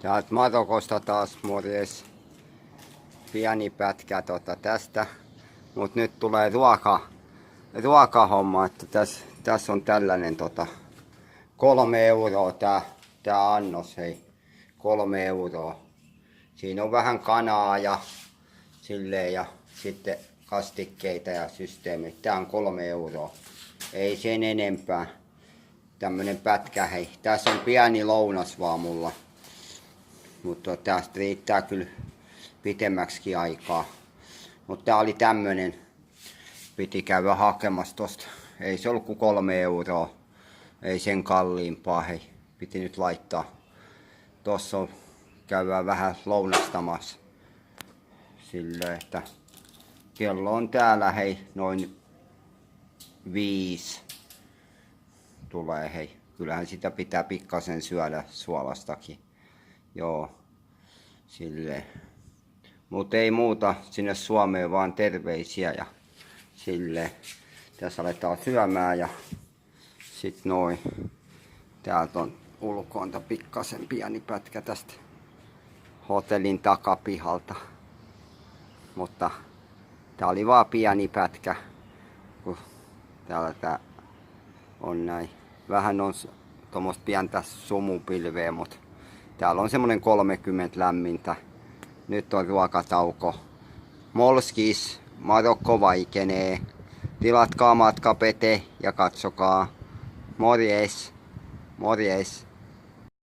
Täältä Marokosta taas morjes. Pieni pätkä tästä. Mut nyt tulee ruokahomma, että tässä on tällainen 3 euroa tää annos, hei. 3 euroa. Siinä on vähän kanaa ja silleen ja sitten kastikkeita ja systeemit. Tää on 3 euroa. Ei sen enempää. Tämmönen pätkä, hei. Tässä on pieni lounas vaan mulla. Mutta tästä riittää kyllä pitemmäksikin aikaa. Mutta tää oli tämmönen. Piti käydä hakemassa tosta. Ei se ollut kuin 3 euroa. Ei sen kalliimpaa, hei. Piti nyt laittaa. Tossa on käydään vähän lounastamassa. Silleen, että kello on täällä, hei, noin 5. Tulee, hei. Kyllähän sitä pitää pikkasen syödä suolastakin. Joo. Silleen. Mut ei muuta sinne Suomeen, vaan terveisiä ja silleen. Tässä aletaan syömään ja sit noin. Täältä on ulkoonta pikkasen pieni pätkä tästä hotellin takapihalta. Mutta tää oli vaan pieni pätkä. Kun täällä tää on näin. Vähän on tommoista pientä sumupilveä, mutta täällä on semmonen 30 lämmintä. Nyt on ruokatauko. Molskis, Marokko vaikenee. Tilatkaa matkapete ja katsokaa. Morjes. Morjes.